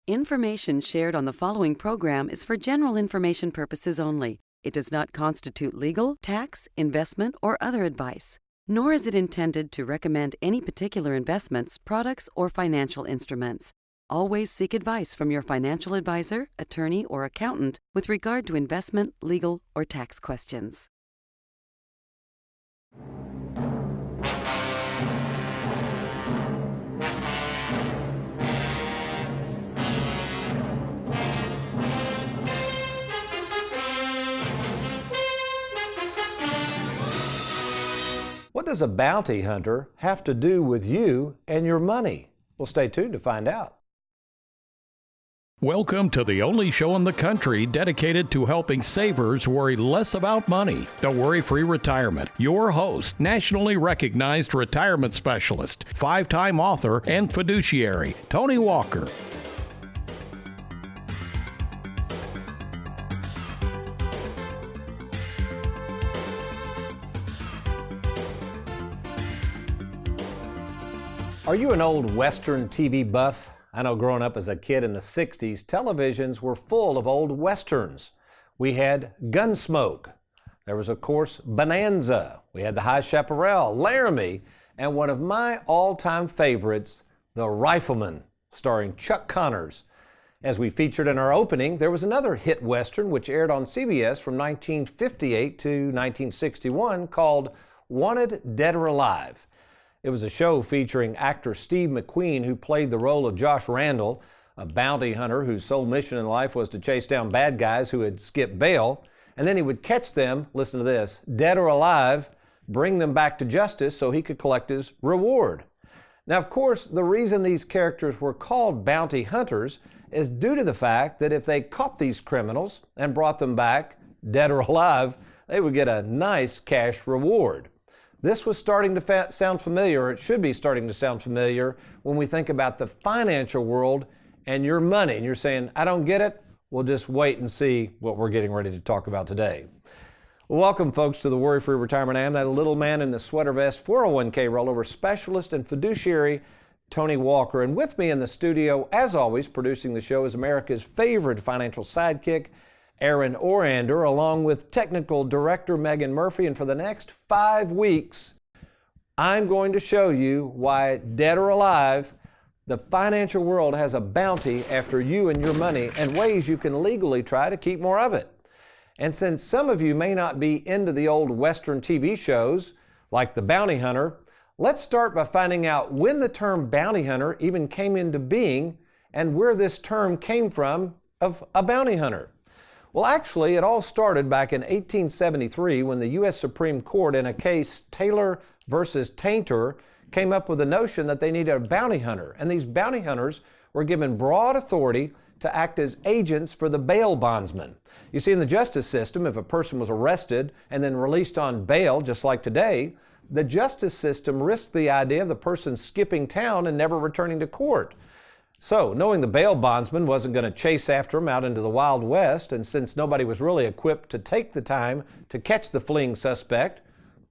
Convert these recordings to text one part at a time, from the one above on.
Information shared on the following program is for general information purposes only. It does not constitute legal, tax, investment, or other advice, nor is it intended to recommend any particular investments, products, or financial instruments. Always seek advice from your financial advisor, attorney, or accountant with regard to investment, legal, or tax questions. What does a bounty hunter have to do with you and your money? Well, stay tuned to find out. Welcome to the only show in the country dedicated to helping savers worry less about money. The WorryFree Retirement. Your host, nationally recognized retirement specialist, 5-time author, and fiduciary, Tony Walker. Are you an old Western TV buff? I know growing up as a kid in the 60s, televisions were full of old Westerns. We had Gunsmoke. There was, of course, Bonanza. We had The High Chaparral, Laramie, and one of my all-time favorites, The Rifleman, starring Chuck Connors. As we featured in our opening, there was another hit Western which aired on CBS from 1958 to 1961 called Wanted, Dead or Alive. It was a show featuring actor Steve McQueen, who played the role of Josh Randall, a bounty hunter whose sole mission in life was to chase down bad guys who had skipped bail, and then he would catch them, listen to this, dead or alive, bring them back to justice so he could collect his reward. Now, of course, the reason these characters were called bounty hunters is due to the fact that if they caught these criminals and brought them back, dead or alive, they would get a nice cash reward. This was starting to sound familiar, or it should be starting to sound familiar, when we think about the financial world and your money. And you're saying, I don't get it? Well, just wait and see what we're getting ready to talk about today. Well, welcome, folks, to the WorryFree Retirement. I am that little man in the sweater vest, 401k rollover specialist and fiduciary, Tony Walker. And with me in the studio, as always, producing the show is America's favorite financial sidekick, Aaron Orander, along with technical director Megan Murphy. And for the next 5 weeks, I'm going to show you why, dead or alive, the financial world has a bounty after you and your money and ways you can legally try to keep more of it. And since some of you may not be into the old Western TV shows, like The Bounty Hunter, let's start by finding out when the term bounty hunter even came into being and where this term came from of a bounty hunter. Well, actually, it all started back in 1873 when the U.S. Supreme Court, in a case Taylor versus Tainter, came up with the notion that they needed a bounty hunter. And these bounty hunters were given broad authority to act as agents for the bail bondsman. You see, in the justice system, if a person was arrested and then released on bail, just like today, the justice system risked the idea of the person skipping town and never returning to court. So, knowing the bail bondsman wasn't going to chase after him out into the Wild West, and since nobody was really equipped to take the time to catch the fleeing suspect,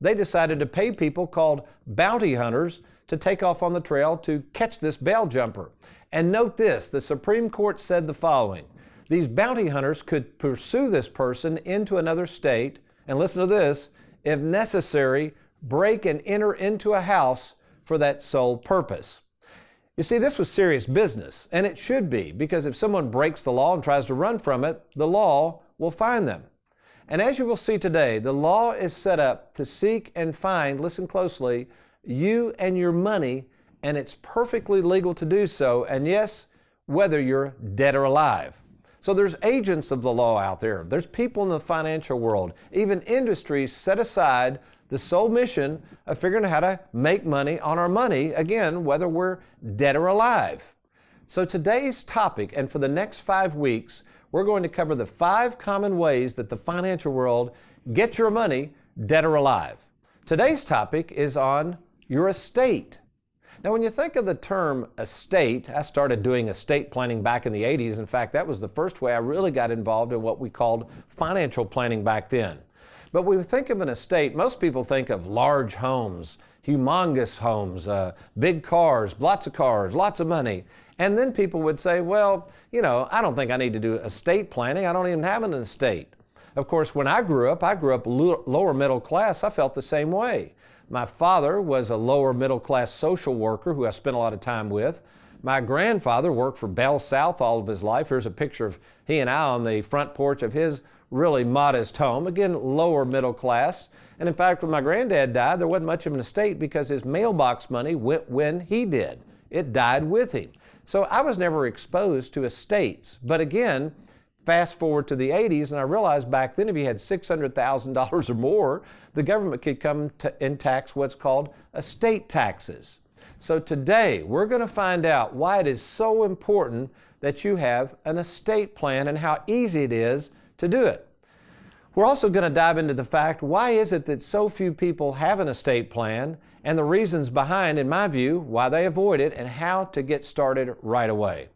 they decided to pay people called bounty hunters to take off on the trail to catch this bail jumper. And note this, the Supreme Court said the following: these bounty hunters could pursue this person into another state, and listen to this, if necessary, break and enter into a house for that sole purpose. You see, this was serious business, and it should be, because if someone breaks the law and tries to run from it, the law will find them. And as you will see today, the law is set up to seek and find, listen closely, you and your money, and it's perfectly legal to do so, and yes, whether you're dead or alive. So there's agents of the law out there. There's people in the financial world, even industries set aside the sole mission of figuring out how to make money on our money, again, whether we're dead or alive. So today's topic, and for the next 5 weeks, we're going to cover the 5 common ways that the financial world gets your money dead or alive. Today's topic is on your estate. Now, when you think of the term estate, I started doing estate planning back in the 80s. In fact, that was the first way I really got involved in what we called financial planning back then. But when we think of an estate, most people think of large homes, humongous homes, big cars, lots of money. And then people would say, well, I don't think I need to do estate planning. I don't even have an estate. Of course, when I grew up lower middle class. I felt the same way. My father was a lower middle class social worker who I spent a lot of time with. My grandfather worked for Bell South all of his life. Here's a picture of he and I on the front porch of his really modest home. Again, lower middle class. And in fact, when my granddad died, there wasn't much of an estate because his mailbox money went when he did. It died with him. So I was never exposed to estates. But again, fast forward to the 80s, and I realized back then if you had $600,000 or more, the government could come and tax what's called estate taxes. So today, we're going to find out why it is so important that you have an estate plan and how easy it is to do it. We're also going to dive into the fact, why is it that so few people have an estate plan, and the reasons behind, in my view, why they avoid it, and how to get started right away.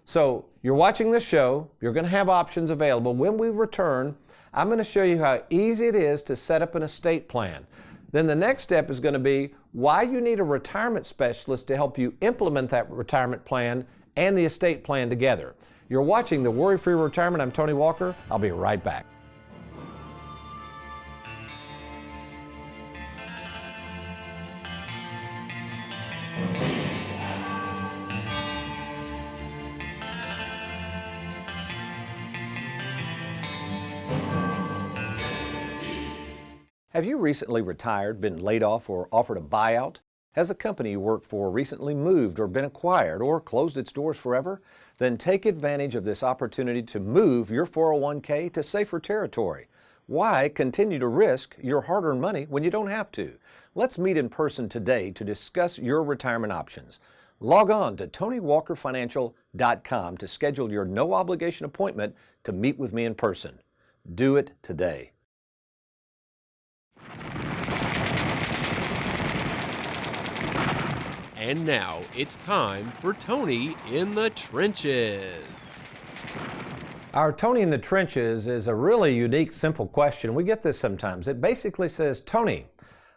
So you're watching this show, you're going to have options available. When we return, I'm going to show you how easy it is to set up an estate plan. Then the next step is going to be why you need a retirement specialist to help you implement that retirement plan and the estate plan together. You're watching the Worry-Free Retirement. I'm Tony Walker. I'll be right back. Have you recently retired, been laid off, or offered a buyout? Has the company you work for recently moved or been acquired or closed its doors forever? Then take advantage of this opportunity to move your 401k to safer territory. Why continue to risk your hard-earned money when you don't have to? Let's meet in person today to discuss your retirement options. Log on to TonyWalkerFinancial.com to schedule your no-obligation appointment to meet with me in person. Do it today. And now it's time for Tony in the Trenches. Our Tony in the Trenches is a really unique, simple question. We get this sometimes. It basically says, Tony,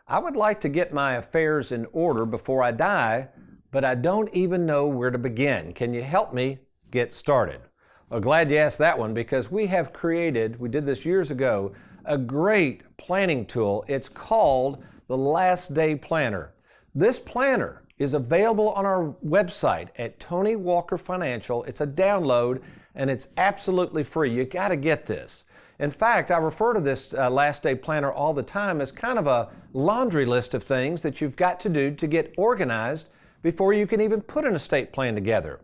I would like to get my affairs in order before I die, but I don't even know where to begin. Can you help me get started? Well, glad you asked that one, because we have created, we did this years ago, a great planning tool. It's called the Last Day Planner. This planner is available on our website at Tony Walker Financial. It's a download and it's absolutely free. You got to get this. In fact, I refer to this Last Day Planner all the time as kind of a laundry list of things that you've got to do to get organized before you can even put an estate plan together.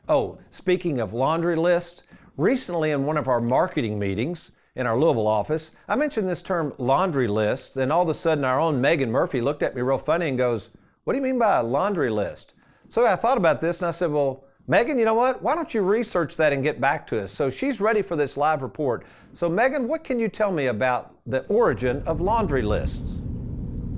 Oh, speaking of laundry lists, recently in one of our marketing meetings in our Louisville office, I mentioned this term laundry list, and all of a sudden our own Megan Murphy looked at me real funny and goes, what do you mean by a laundry list? So I thought about this and I said, well, Megan, you know what? Why don't you research that and get back to us? So she's ready for this live report. So Megan, what can you tell me about the origin of laundry lists?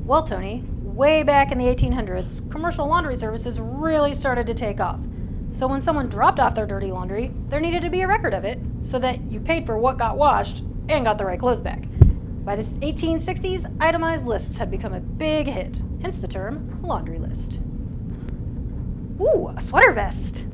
Well, Tony, way back in the 1800s, commercial laundry services really started to take off. So when someone dropped off their dirty laundry, there needed to be a record of it so that you paid for what got washed and got the right clothes back. By the 1860s, itemized lists had become a big hit, hence the term laundry list. Ooh, a sweater vest.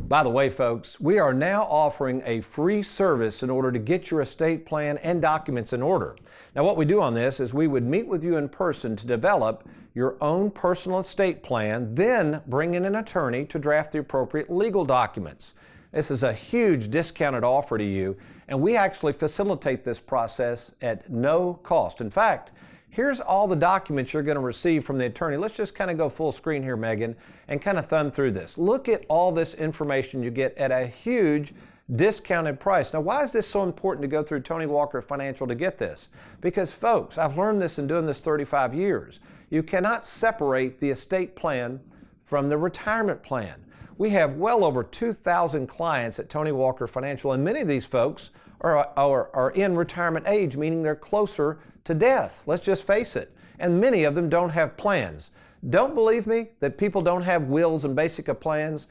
By the way, folks, we are now offering a free service in order to get your estate plan and documents in order. Now, what we do on this is we would meet with you in person to develop your own personal estate plan, then bring in an attorney to draft the appropriate legal documents. This is a huge discounted offer to you, and we actually facilitate this process at no cost. In fact, here's all the documents you're going to receive from the attorney. Let's just kind of go full screen here, Megan, and kind of thumb through this. Look at all this information you get at a huge discounted price. Now, why is this so important to go through Tony Walker Financial to get this? Because, folks, I've learned this in doing this 35 years. You cannot separate the estate plan from the retirement plan. We have well over 2,000 clients at Tony Walker Financial, and many of these folks are in retirement age, meaning they're closer to death. Let's just face it. And many of them don't have plans. Don't believe me that people don't have wills and basic plans?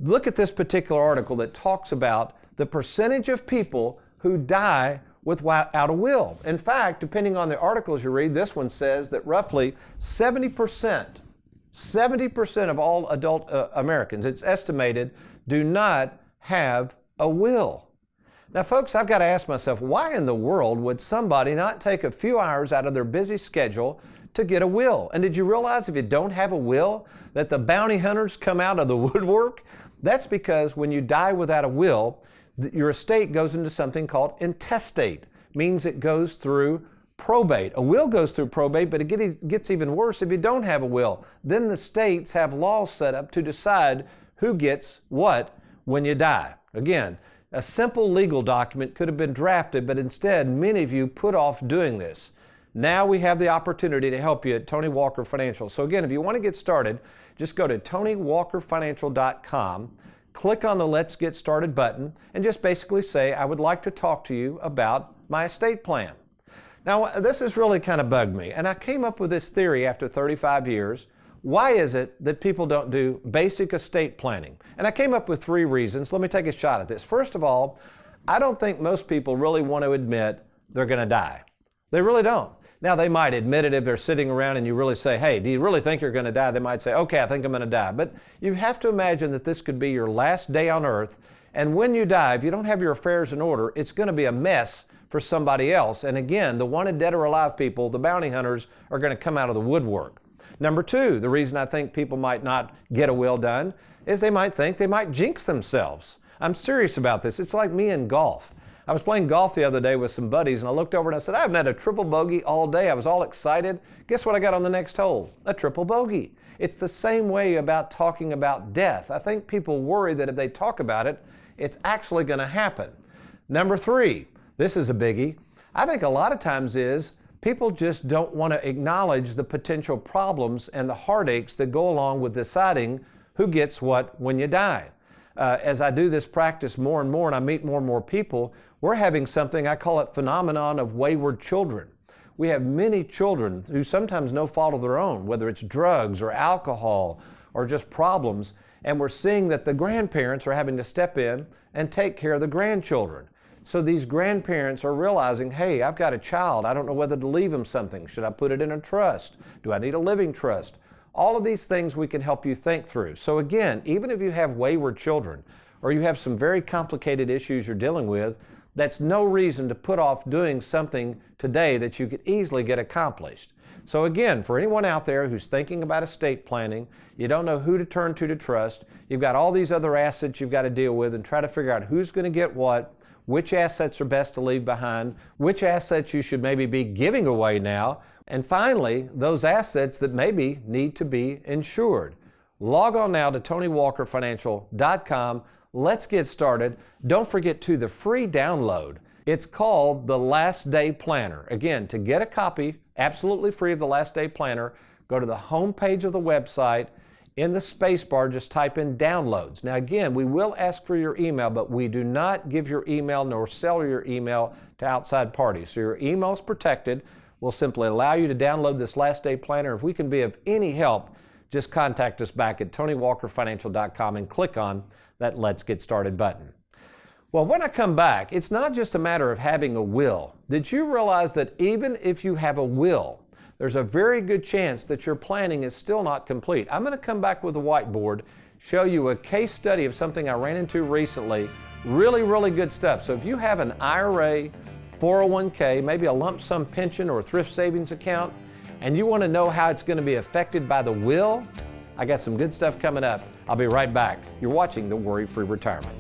Look at this particular article that talks about the percentage of people who die without a will. In fact, depending on the articles you read, this one says that roughly 70% of all adult Americans, it's estimated, do not have a will. Now, folks, I've got to ask myself, why in the world would somebody not take a few hours out of their busy schedule to get a will? And did you realize if you don't have a will, that the bounty hunters come out of the woodwork? That's because when you die without a will, your estate goes into something called intestate. Means it goes through probate. A will goes through probate, but it gets even worse if you don't have a will. Then the states have laws set up to decide who gets what when you die. Again, a simple legal document could have been drafted, but instead many of you put off doing this. Now we have the opportunity to help you at Tony Walker Financial. So again, if you want to get started, just go to TonyWalkerFinancial.com, click on the Let's Get Started button, and just basically say, I would like to talk to you about my estate plan. Now, this has really kind of bugged me, and I came up with this theory after 35 years. Why is it that people don't do basic estate planning? And I came up with 3 reasons. Let me take a shot at this. First of all, I don't think most people really want to admit they're going to die. They really don't. Now, they might admit it if they're sitting around and you really say, hey, do you really think you're going to die? They might say, okay, I think I'm going to die. But you have to imagine that this could be your last day on earth. And when you die, if you don't have your affairs in order, it's going to be a mess for somebody else. And again, the wanted dead or alive people, the bounty hunters, are going to come out of the woodwork. Number 2, the reason I think people might not get a will done is they might think they might jinx themselves. I'm serious about this. It's like me in golf. I was playing golf the other day with some buddies, and I looked over and I said, I haven't had a triple bogey all day. I was all excited. Guess what I got on the next hole? A triple bogey. It's the same way about talking about death. I think people worry that if they talk about it, it's actually going to happen. Number 3, this is a biggie. I think a lot of times is people just don't want to acknowledge the potential problems and the heartaches that go along with deciding who gets what when you die. As I do this practice more and more and I meet more and more people, we're having something, I call it phenomenon of wayward children. We have many children who sometimes no fault of their own, whether it's drugs or alcohol or just problems, and we're seeing that the grandparents are having to step in and take care of the grandchildren. So these grandparents are realizing, hey, I've got a child. I don't know whether to leave him something. Should I put it in a trust? Do I need a living trust? All of these things we can help you think through. So again, even if you have wayward children or you have some very complicated issues you're dealing with, that's no reason to put off doing something today that you could easily get accomplished. So again, for anyone out there who's thinking about estate planning, you don't know who to turn to trust, you've got all these other assets you've got to deal with and try to figure out who's going to get what, which assets are best to leave behind, which assets you should maybe be giving away now, and finally, those assets that maybe need to be insured. Log on now to TonyWalkerFinancial.com. Let's get started. Don't forget to the free download. It's called the Last Day Planner. Again, to get a copy, absolutely free of the Last Day Planner, go to the home page of the website. In the space bar, just type in downloads. Now again, we will ask for your email, but we do not give your email nor sell your email to outside parties. So your email is protected. We'll simply allow you to download this Last Day Planner. If we can be of any help, just contact us back at TonyWalkerFinancial.com and click on that Let's Get Started button. Well, when I come back, it's not just a matter of having a will. Did you realize that even if you have a will, there's a very good chance that your planning is still not complete? I'm going to come back with a whiteboard, show you a case study of something I ran into recently. Really, really good stuff. So if you have an IRA, 401k, maybe a lump sum pension or a thrift savings account, and you want to know how it's going to be affected by the will, I got some good stuff coming up. I'll be right back. You're watching the Worry-Free Retirement.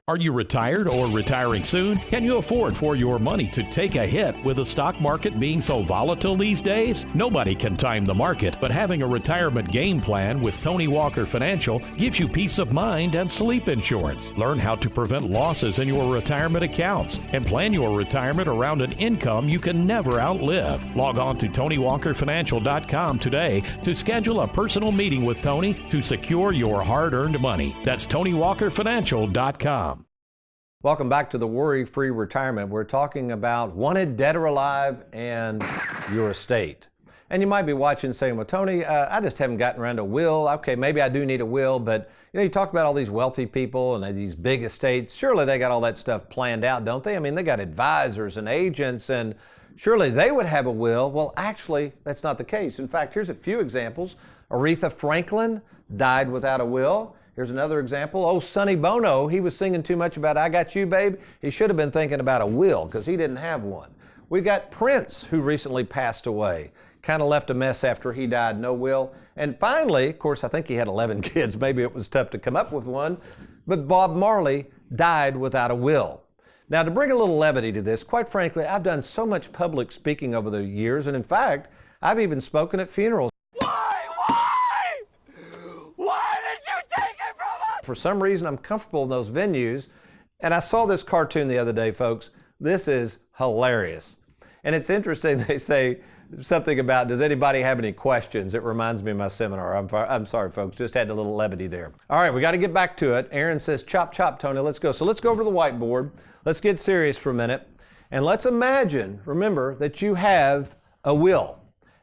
Are you retired or retiring soon? Can you afford for your money to take a hit with the stock market being so volatile these days? Nobody can time the market, but having a retirement game plan with Tony Walker Financial gives you peace of mind and sleep insurance. Learn how to prevent losses in your retirement accounts and plan your retirement around an income you can never outlive. Log on to TonyWalkerFinancial.com today to schedule a personal meeting with Tony to secure your hard-earned money. That's TonyWalkerFinancial.com. Welcome back to the Worry-Free Retirement. We're talking about wanted, dead or alive, and your estate. And you might be watching saying, well, Tony, I just haven't gotten around to a will. Okay, maybe I do need a will, but you talk about all these wealthy people and these big estates. Surely they got all that stuff planned out, don't they? I mean, they got advisors and agents, and surely they would have a will. Well, actually, that's not the case. In fact, here's a few examples. Aretha Franklin died without a will. Here's another example. Oh, Sonny Bono, he was singing too much about I Got You, Babe. He should have been thinking about a will because he didn't have one. We got Prince, who recently passed away. Kind of left a mess after he died, no will. And finally, of course, I think he had 11 kids. Maybe it was tough to come up with one. But Bob Marley died without a will. Now, to bring a little levity to this, quite frankly, I've done so much public speaking over the years. And in fact, I've even spoken at funerals. For some reason, I'm comfortable in those venues. And I saw this cartoon the other day, folks. This is hilarious. And it's interesting, they say something about, does anybody have any questions? It reminds me of my seminar. I'm sorry, folks, just had a little levity there. All right, we got to get back to it. Aaron says, chop, chop, Tony, let's go. So let's go over to the whiteboard. Let's get serious for a minute. And let's imagine, remember, that you have a will.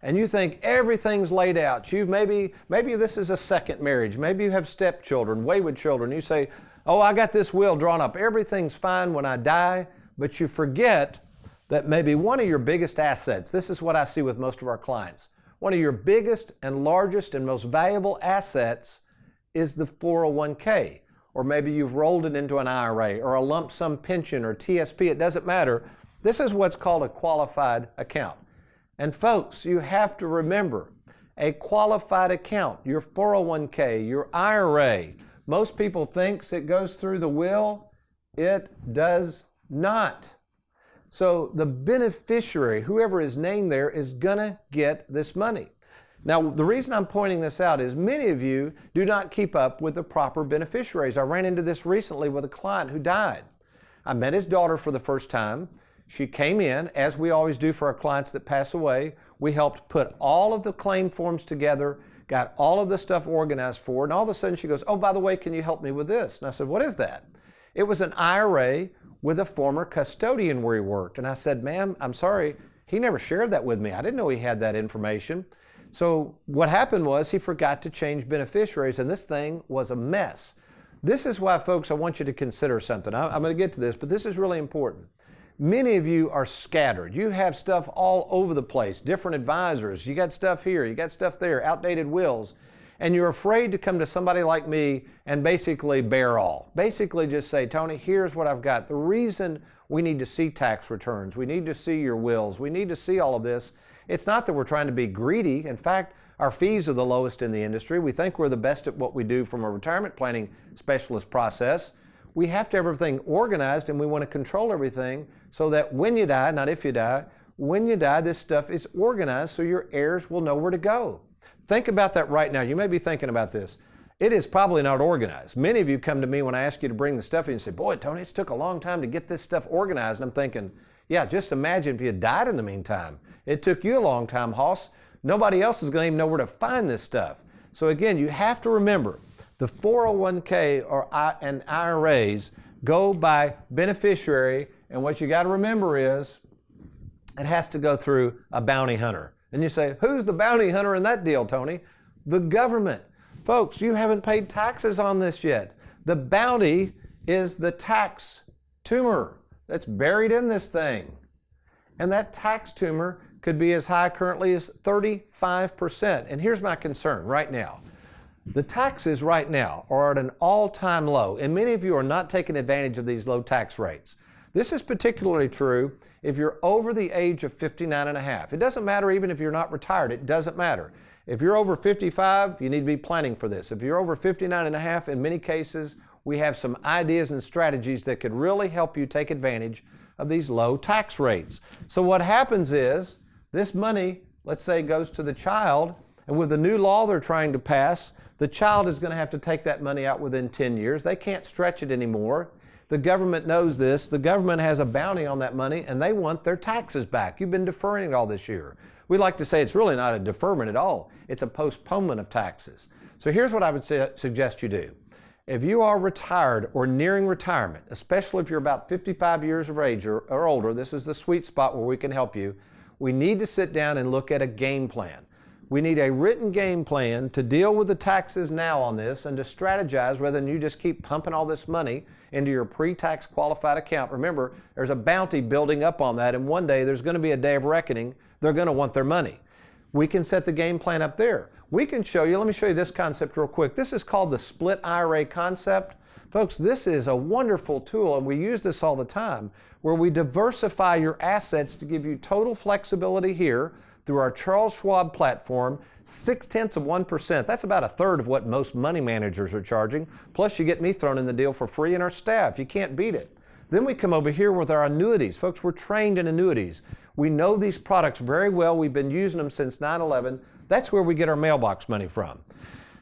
And you think everything's laid out. Maybe this is a second marriage. Maybe you have stepchildren, wayward children. You say, oh, I got this will drawn up. Everything's fine when I die. But you forget that maybe one of your biggest assets, this is what I see with most of our clients, one of your biggest and largest and most valuable assets is the 401k. Or maybe you've rolled it into an IRA or a lump sum pension or TSP. It doesn't matter. This is what's called a qualified account. And folks, you have to remember, a qualified account, your 401k, your IRA, most people think it goes through the will. It does not. So the beneficiary, whoever is named there, is going to get this money. Now, the reason I'm pointing this out is many of you do not keep up with the proper beneficiaries. I ran into this recently with a client who died. I met his daughter for the first time. She came in, as we always do for our clients that pass away. We helped put all of the claim forms together, got all of the stuff organized for her, and all of a sudden she goes, oh, by the way, can you help me with this? And I said, what is that? It was an IRA with a former custodian where he worked. And I said, ma'am, I'm sorry, he never shared that with me. I didn't know he had that information. So what happened was he forgot to change beneficiaries, and this thing was a mess. This is why, folks, I want you to consider something. I'm going to get to this, but this is really important. Many of you are scattered. You have stuff all over the place, different advisors. You got stuff here, you got stuff there, outdated wills, and you're afraid to come to somebody like me and basically bear all. Basically just say, Tony, here's what I've got. The reason we need to see tax returns, we need to see your wills, we need to see all of this. It's not that we're trying to be greedy. In fact, our fees are the lowest in the industry. We think we're the best at what we do from a retirement planning specialist process. We have to have everything organized, and we want to control everything so that when you die, not if you die, when you die, this stuff is organized so your heirs will know where to go. Think about that right now. You may be thinking about this. It is probably not organized. Many of you come to me when I ask you to bring the stuff in and say, boy, Tony, it's took a long time to get this stuff organized. And I'm thinking, yeah, just imagine if you had died in the meantime. It took you a long time, Hoss. Nobody else is going to even know where to find this stuff. So again, you have to remember, the 401k and IRAs go by beneficiary, and what you got to remember is it has to go through a bounty hunter. And you say, who's the bounty hunter in that deal, Tony? The government. Folks, you haven't paid taxes on this yet. The bounty is the tax tumor that's buried in this thing. And that tax tumor could be as high currently as 35%. And here's my concern right now. The taxes right now are at an all-time low, and many of you are not taking advantage of these low tax rates. This is particularly true if you're over the age of 59 and a half. It doesn't matter even if you're not retired. It doesn't matter. If you're over 55, you need to be planning for this. If you're over 59 and a half, in many cases, we have some ideas and strategies that could really help you take advantage of these low tax rates. So what happens is this money, let's say, goes to the child, and with the new law they're trying to pass, the child is going to have to take that money out within 10 years. They can't stretch it anymore. The government knows this. The government has a bounty on that money, and they want their taxes back. You've been deferring it all this year. We like to say it's really not a deferment at all. It's a postponement of taxes. So here's what I would suggest you do. If you are retired or nearing retirement, especially if you're about 55 years of age or older, this is the sweet spot where we can help you. We need to sit down and look at a game plan. We need a written game plan to deal with the taxes now on this and to strategize rather than you just keep pumping all this money into your pre-tax qualified account. Remember, there's a bounty building up on that, and one day there's going to be a day of reckoning. They're going to want their money. We can set the game plan up there. We can show you, let me show you this concept real quick. This is called the split IRA concept. Folks, this is a wonderful tool, and we use this all the time, where we diversify your assets to give you total flexibility here through our Charles Schwab platform, 0.6%. That's about a third of what most money managers are charging. Plus, you get me thrown in the deal for free and our staff. You can't beat it. Then we come over here with our annuities. Folks, we're trained in annuities. We know these products very well. We've been using them since 9/11. That's where we get our mailbox money from.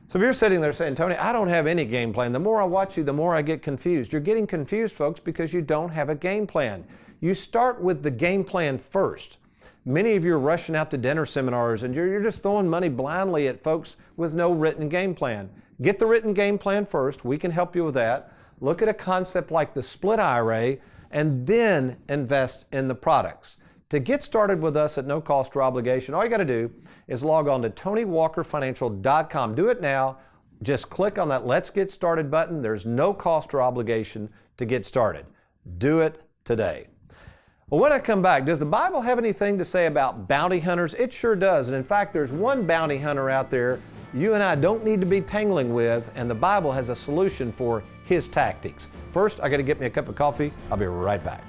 So if you're sitting there saying, Tony, I don't have any game plan. The more I watch you, the more I get confused. You're getting confused, folks, because you don't have a game plan. You start with the game plan first. Many of you are rushing out to dinner seminars and you're just throwing money blindly at folks with no written game plan. Get the written game plan first. We can help you with that. Look at a concept like the split IRA and then invest in the products. To get started with us at no cost or obligation, all you got to do is log on to TonyWalkerFinancial.com. Do it now. Just click on that Let's Get Started button. There's no cost or obligation to get started. Do it today. Well, when I come back, does the Bible have anything to say about bounty hunters? It sure does. And in fact, there's one bounty hunter out there you and I don't need to be tangling with, and the Bible has a solution for his tactics. First, I got to get me a cup of coffee. I'll be right back.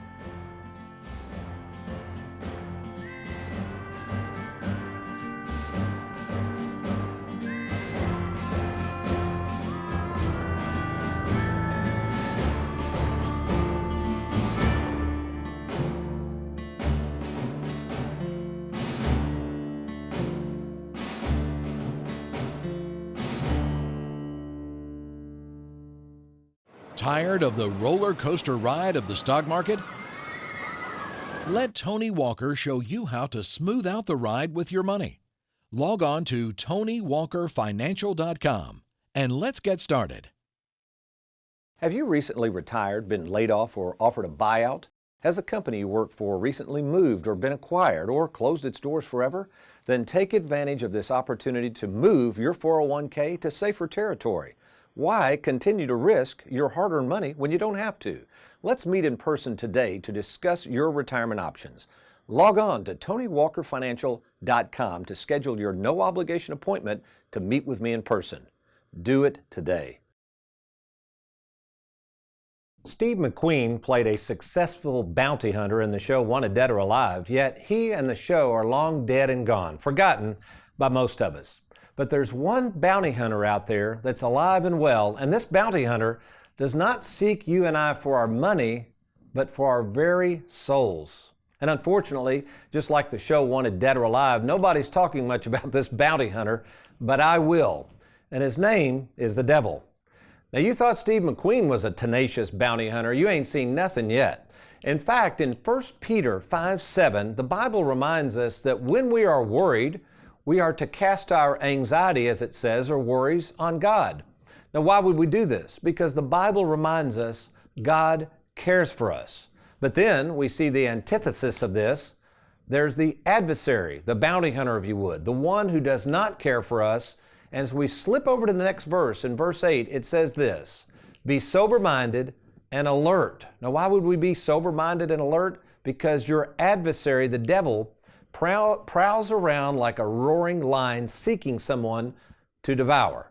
Tired of the roller coaster ride of the stock market? Let Tony Walker show you how to smooth out the ride with your money. Log on to TonyWalkerFinancial.com and let's get started. Have you recently retired, been laid off, or offered a buyout? Has the company you work for recently moved or been acquired or closed its doors forever? Then take advantage of this opportunity to move your 401k to safer territory. Why continue to risk your hard-earned money when you don't have to? Let's meet in person today to discuss your retirement options. Log on to TonyWalkerFinancial.com to schedule your no-obligation appointment to meet with me in person. Do it today. Steve McQueen played a successful bounty hunter in the show Wanted Dead or Alive, yet he and the show are long dead and gone, forgotten by most of us. But there's one bounty hunter out there that's alive and well, and this bounty hunter does not seek you and I for our money, but for our very souls. And unfortunately, just like the show Wanted Dead or Alive, nobody's talking much about this bounty hunter, but I will. And his name is the devil. Now, you thought Steve McQueen was a tenacious bounty hunter. You ain't seen nothing yet. In fact, in 1 Peter 5:7, the Bible reminds us that when we are worried, we are to cast our anxiety, as it says, or worries on God. Now, why would we do this? Because the Bible reminds us God cares for us. But then we see the antithesis of this. There's the adversary, the bounty hunter, if you would, the one who does not care for us. And as we slip over to the next verse, in verse 8, it says this, be sober-minded and alert. Now, why would we be sober-minded and alert? Because your adversary, the devil, prowls around like a roaring lion seeking someone to devour.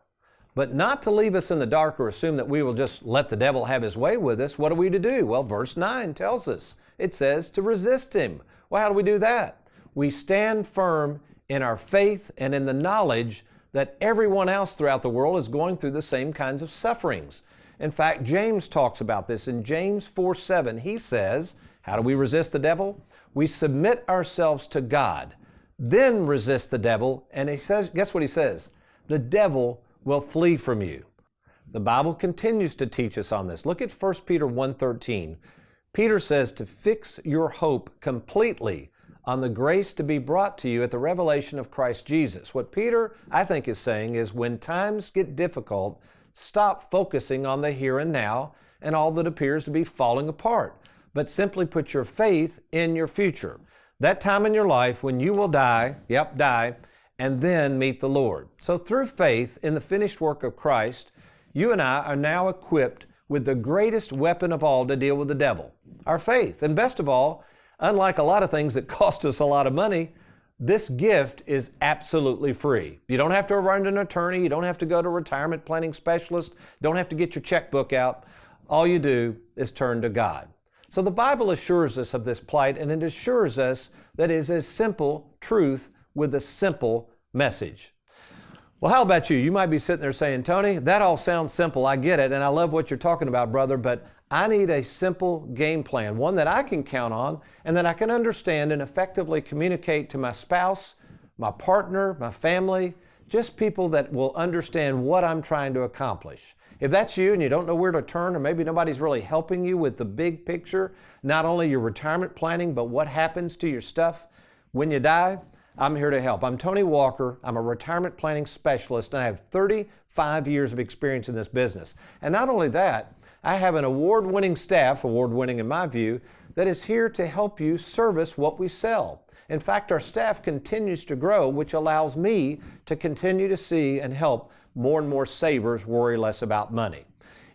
But not to leave us in the dark or assume that we will just let the devil have his way with us. What are we to do? Well, verse 9 tells us. It says to resist him. Well, how do we do that? We stand firm in our faith and in the knowledge that everyone else throughout the world is going through the same kinds of sufferings. In fact, James talks about this in James 4:7. He says, how do we resist the devil? We submit ourselves to God, then resist the devil. And he says, guess what he says? The devil will flee from you. The Bible continues to teach us on this. Look at 1 Peter 1:13. Peter says to fix your hope completely on the grace to be brought to you at the revelation of Christ Jesus. What Peter, I think, is saying is when times get difficult, stop focusing on the here and now and all that appears to be falling apart, but simply put your faith in your future. That time in your life when you will die, die, and then meet the Lord. So through faith in the finished work of Christ, you and I are now equipped with the greatest weapon of all to deal with the devil, our faith. And best of all, unlike a lot of things that cost us a lot of money, this gift is absolutely free. You don't have to run to an attorney. You don't have to go to a retirement planning specialist. Don't have to get your checkbook out. All you do is turn to God. So the Bible assures us of this plight, and it assures us that it is a simple truth with a simple message. Well, how about you? You might be sitting there saying, Tony, that all sounds simple. I get it, and I love what you're talking about, brother, but I need a simple game plan, one that I can count on and that I can understand and effectively communicate to my spouse, my partner, my family, just people that will understand what I'm trying to accomplish. If that's you and you don't know where to turn, or maybe nobody's really helping you with the big picture, not only your retirement planning, but what happens to your stuff when you die, I'm here to help. I'm Tony Walker. I'm a retirement planning specialist, and I have 35 years of experience in this business. And not only that, I have an award-winning staff, award-winning in my view, that is here to help you service what we sell. In fact, our staff continues to grow, which allows me to continue to see and help more and more savers worry less about money.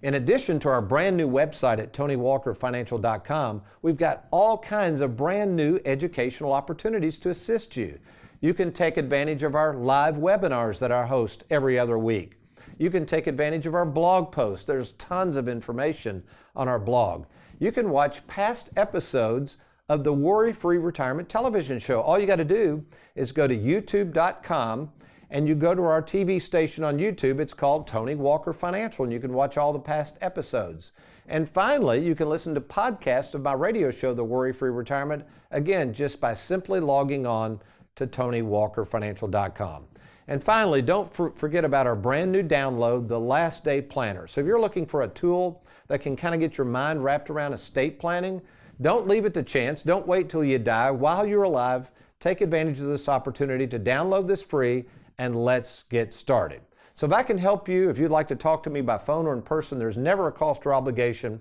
In addition to our brand new website at TonyWalkerFinancial.com, we've got all kinds of brand new educational opportunities to assist you. You can take advantage of our live webinars that I host every other week. You can take advantage of our blog posts. There's tons of information on our blog. You can watch past episodes of the WorryFree Retirement television show. All you got to do is go to youtube.com and you go to our TV station on YouTube. It's called Tony Walker Financial, and you can watch all the past episodes. And finally, you can listen to podcasts of my radio show, The WorryFree Retirement, again, just by simply logging on to TonyWalkerFinancial.com. And finally, don't forget about our brand new download, the Last Day Planner. So if you're looking for a tool that can kind of get your mind wrapped around estate planning, don't leave it to chance. Don't wait till you die. While you're alive, take advantage of this opportunity to download this free, and let's get started. So if I can help you, if you'd like to talk to me by phone or in person, there's never a cost or obligation.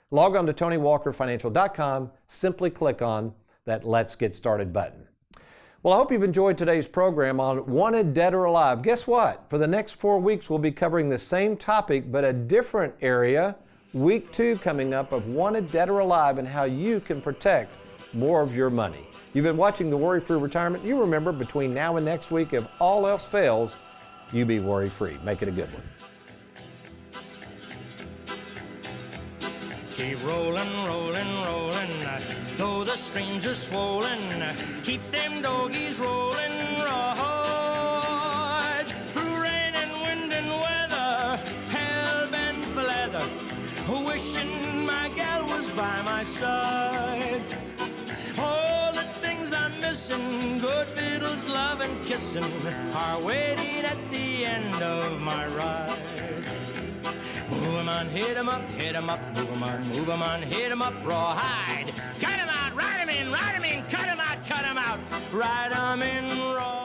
Log on to TonyWalkerFinancial.com. Simply click on that Let's Get Started button. Well, I hope you've enjoyed today's program on Wanted, Dead or Alive. Guess what? For the next 4 weeks, we'll be covering the same topic, but a different area. Week 2 coming up of Wanted, Dead or Alive, and how you can protect more of your money. You've been watching the WorryFree Retirement. You remember, between now and next week, if all else fails, you be worry-free. Make it a good one. Keep rolling, rolling, rolling, though the streams are swollen. Keep them doggies rolling, right through rain and wind and weather, hell-bent for leather, wishing my gal was by my side. All the things I'm missing, good fiddles, love and kissing, are waiting at the end of my ride. Move 'em on, hit 'em up, move 'em on, hit 'em up, rawhide. Cut 'em out, ride 'em in, cut 'em out, ride 'em in, raw.